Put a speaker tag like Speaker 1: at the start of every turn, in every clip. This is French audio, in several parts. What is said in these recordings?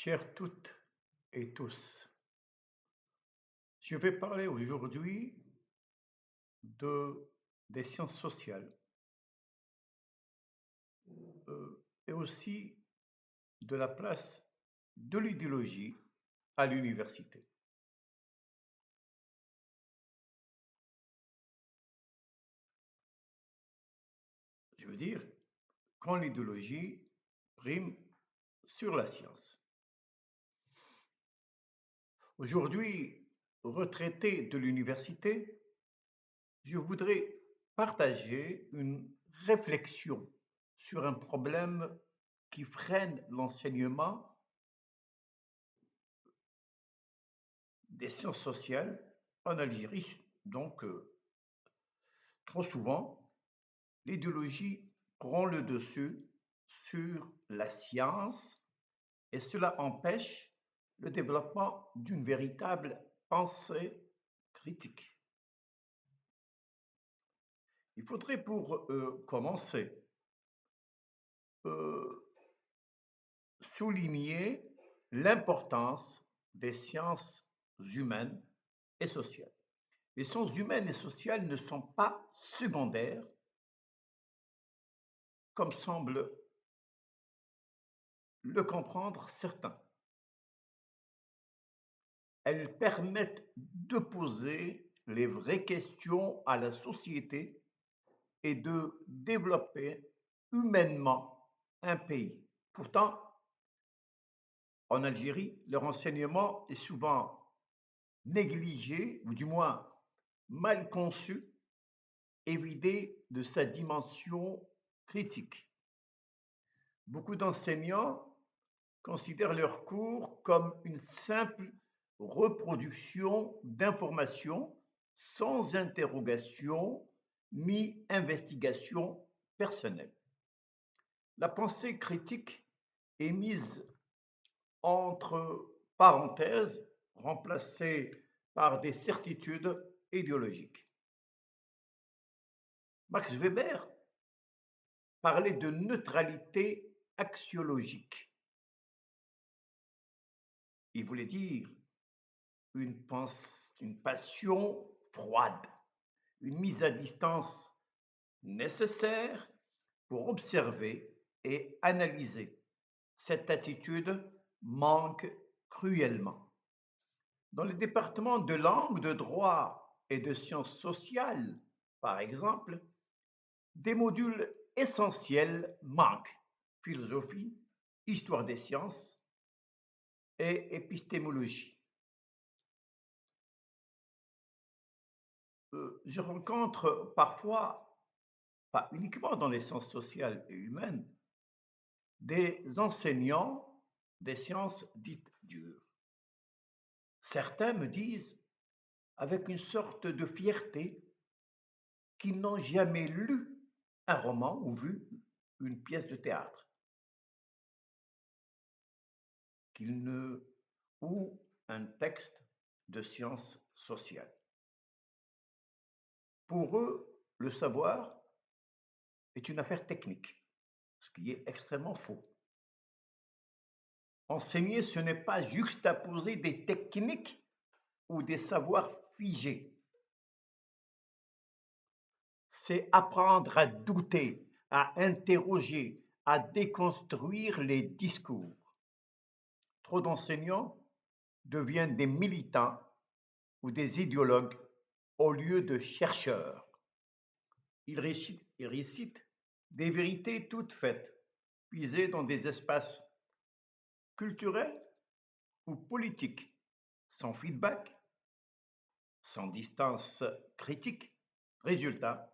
Speaker 1: Chères toutes et tous, je vais parler aujourd'hui de, des sciences sociales et aussi de la place de l'idéologie à l'université. Je veux dire, quand l'idéologie prime sur la science. Aujourd'hui, retraité de l'université, je voudrais partager une réflexion sur un problème qui freine l'enseignement des sciences sociales en Algérie. Donc, trop souvent, l'idéologie prend le dessus sur la science et cela empêche le développement d'une véritable pensée critique. Il faudrait pour commencer euh, souligner l'importance des sciences humaines et sociales. Les sciences humaines et sociales ne sont pas secondaires, comme semblent le comprendre certains. Elles permettent de poser les vraies questions à la société et de développer humainement un pays. Pourtant, en Algérie, leur enseignement est souvent négligé, ou du moins mal conçu, et vidé de sa dimension critique. Beaucoup d'enseignants considèrent leurs cours comme une simple reproduction d'informations sans interrogation ni investigation personnelle. La pensée critique est mise entre parenthèses, remplacée par des certitudes idéologiques. Max Weber parlait de neutralité axiologique. Il voulait dire une passion froide, une mise à distance nécessaire pour observer et analyser. Cette attitude manque cruellement. Dans les départements de langue, de droit et de sciences sociales, par exemple, des modules essentiels manquent. Philosophie, histoire des sciences et épistémologie. Je rencontre parfois, pas uniquement dans les sciences sociales et humaines, des enseignants des sciences dites dures. Certains me disent, avec une sorte de fierté, qu'ils n'ont jamais lu un roman ou vu une pièce de théâtre, qu'ils ne ou un texte de sciences sociales. Pour eux, le savoir est une affaire technique, ce qui est extrêmement faux. Enseigner, ce n'est pas juxtaposer des techniques ou des savoirs figés. C'est apprendre à douter, à interroger, à déconstruire les discours. Trop d'enseignants deviennent des militants ou des idéologues au lieu de chercheurs. Ils récitent des vérités toutes faites, puisées dans des espaces culturels ou politiques, sans feedback, sans distance critique. Résultat,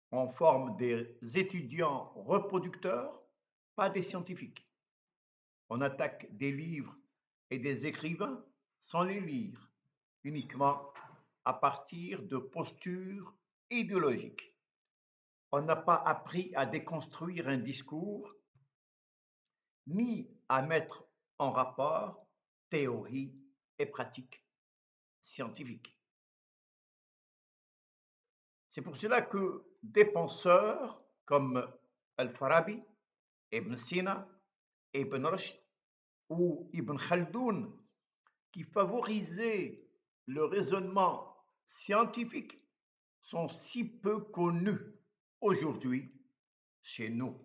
Speaker 1: on forme des étudiants reproducteurs, pas des scientifiques. On attaque des livres et des écrivains sans les lire, uniquement à partir de postures idéologiques. On n'a pas appris à déconstruire un discours, ni à mettre en rapport théorie et pratique scientifique. C'est pour cela que des penseurs comme Al-Farabi, Ibn Sina, Ibn Rushd ou Ibn Khaldoun, qui favorisaient le raisonnement scientifique, sont si peu connus aujourd'hui chez nous.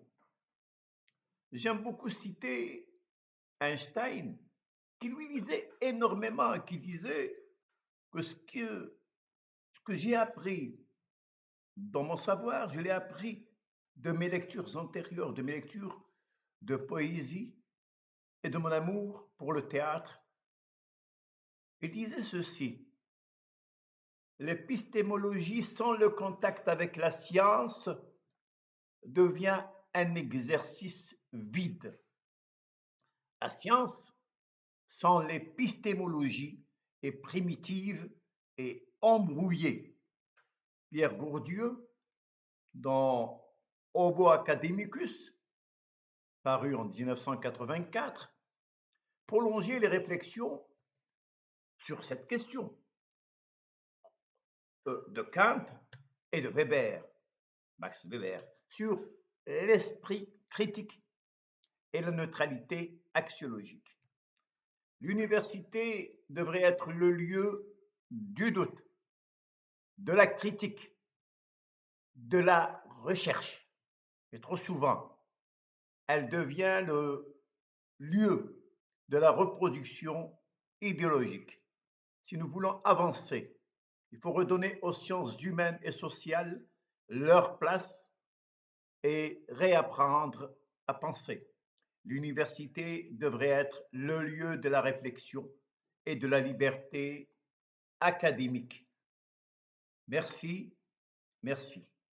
Speaker 1: J'aime beaucoup citer Einstein, qui lui lisait énormément, qui disait que ce que j'ai appris dans mon savoir, je l'ai appris de mes lectures antérieures, de mes lectures de poésie et de mon amour pour le théâtre. Il disait ceci: l'épistémologie sans le contact avec la science devient un exercice vide. La science, sans l'épistémologie, est primitive et embrouillée. Pierre Bourdieu, dans Homo Academicus, paru en 1984, prolongeait les réflexions sur cette question de Kant et de Weber, Max Weber, sur l'esprit critique et la neutralité axiologique. L'université devrait être le lieu du doute, de la critique, de la recherche. Et trop souvent, elle devient le lieu de la reproduction idéologique. Si nous voulons avancer, il faut redonner aux sciences humaines et sociales leur place et réapprendre à penser. L'université devrait être le lieu de la réflexion et de la liberté académique. Merci, merci.